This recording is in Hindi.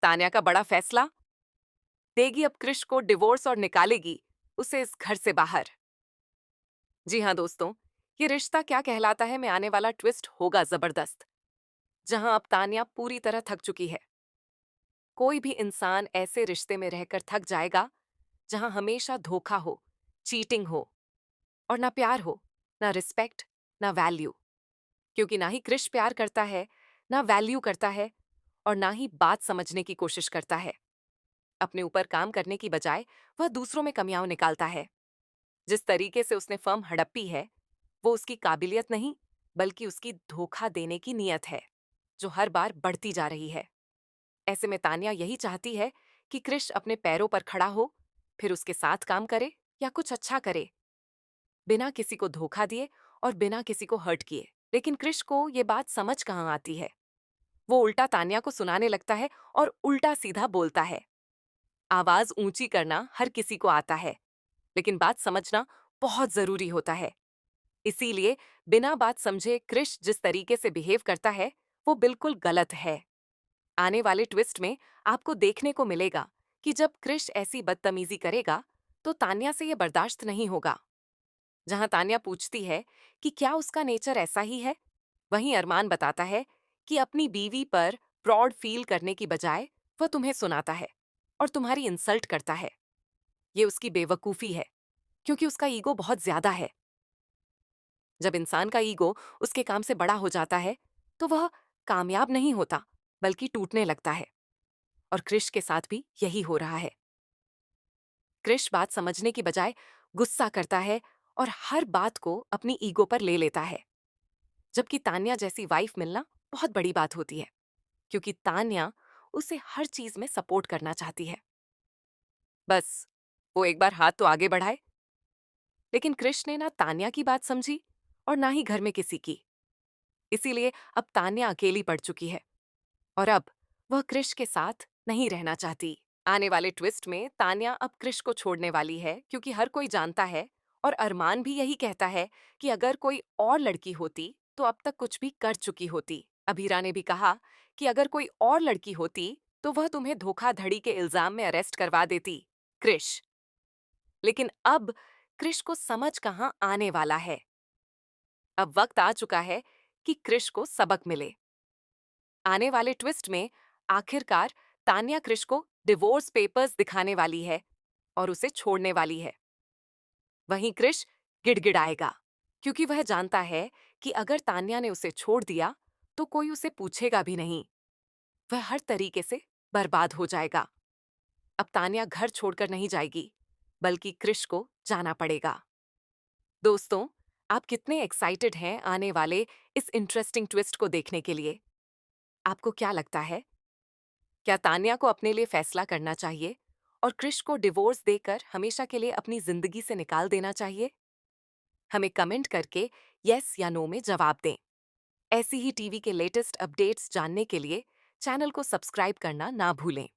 तान्या का बड़ा फैसला। देगी अब कृष को डिवोर्स और निकालेगी उसे इस घर से बाहर। जी हाँ दोस्तों, ये रिश्ता क्या कहलाता है में आने वाला ट्विस्ट होगा जबरदस्त। जहां अब तान्या पूरी तरह थक चुकी है। कोई भी इंसान ऐसे रिश्ते में रहकर थक जाएगा जहां हमेशा धोखा हो, चीटिंग हो और ना प्यार हो, ना रिस्पेक्ट, ना वैल्यू। क्योंकि ना ही कृष प्यार करता है, ना वैल्यू करता है और ना ही बात समझने की कोशिश करता है। अपने ऊपर काम करने की बजाय वह दूसरों में कमियां निकालता है। जिस तरीके से उसने फर्म हड़प्पी है, वो उसकी काबिलियत नहीं, बल्कि उसकी धोखा देने की नीयत है, जो हर बार बढ़ती जा रही है। ऐसे में तान्या यही चाहती है कि कृष अपने पैरों पर खड़ा हो, फिर उसके साथ काम करे या कुछ अच्छा करे, बिना किसी को धोखा दिए और बिना किसी को हर्ट किए। लेकिन कृष को ये बात समझ कहाँ आती है। वो उल्टा तान्या को सुनाने लगता है और उल्टा सीधा बोलता है। आवाज ऊंची करना हर किसी को आता है, लेकिन बात समझना बहुत जरूरी होता है। इसीलिए बिना बात समझे कृष जिस तरीके से बिहेव करता है, वो बिल्कुल गलत है। आने वाले ट्विस्ट में आपको देखने को मिलेगा कि जब कृष ऐसी बदतमीजी करेगा, तो तान्या से ये बर्दाश्त नहीं होगा। जहां तान्या पूछती है कि क्या उसका नेचर ऐसा ही है, वहीं अरमान बताता है कि अपनी बीवी पर प्राउड फील करने की बजाय वह तुम्हें सुनाता है और तुम्हारी इंसल्ट करता है। ये उसकी बेवकूफी है, क्योंकि उसका ईगो बहुत ज्यादा है। जब इंसान का ईगो उसके काम से बड़ा हो जाता है, तो वह कामयाब नहीं होता, बल्कि टूटने लगता है। और कृष के साथ भी यही हो रहा है। कृष बात समझने की बजाय गुस्सा करता है और हर बात को अपनी ईगो पर ले लेता है। जबकि तान्या जैसी वाइफ मिलना बहुत बड़ी बात होती है, क्योंकि तान्या उसे हर चीज में सपोर्ट करना चाहती है। बस वो एक बार हाथ तो आगे बढ़ाए। लेकिन कृष ने ना तान्या की बात समझी और ना ही घर में किसी की। इसीलिए अब तान्या अकेली पड़ चुकी है और अब वह कृष के साथ नहीं रहना चाहती। आने वाले ट्विस्ट में तान्या अब कृष को छोड़ने वाली है, क्योंकि हर कोई जानता है और अरमान भी यही कहता है कि अगर कोई और लड़की होती तो अब तक कुछ भी कर चुकी होती। अभीरा ने भी कहा कि अगर कोई और लड़की होती तो वह तुम्हें धोखाधड़ी के इल्जाम में अरेस्ट करवा देती, कृष। लेकिन अब कृष को समझ कहां आने वाला है। अब वक्त आ चुका है कि कृष को सबक मिले। आने वाले ट्विस्ट में आखिरकार तान्या कृष को डिवोर्स पेपर्स दिखाने वाली है और उसे छोड़ने वाली है। वहीं कृष गिड़गिड़ाएगा, क्योंकि वह जानता है कि अगर तान्या ने उसे छोड़ दिया तो कोई उसे पूछेगा भी नहीं। वह हर तरीके से बर्बाद हो जाएगा। अब तान्या घर छोड़कर नहीं जाएगी, बल्कि कृष को जाना पड़ेगा। दोस्तों, आप कितने एक्साइटेड हैं आने वाले इस इंटरेस्टिंग ट्विस्ट को देखने के लिए? आपको क्या लगता है? क्या तान्या को अपने लिए फैसला करना चाहिए और कृष को डिवोर्स देकर हमेशा के लिए अपनी जिंदगी से निकाल देना चाहिए? हमें कमेंट करके यस या नो में जवाब दें। ऐसी ही टीवी के लेटेस्ट अपडेट्स जानने के लिए चैनल को सब्सक्राइब करना ना भूलें।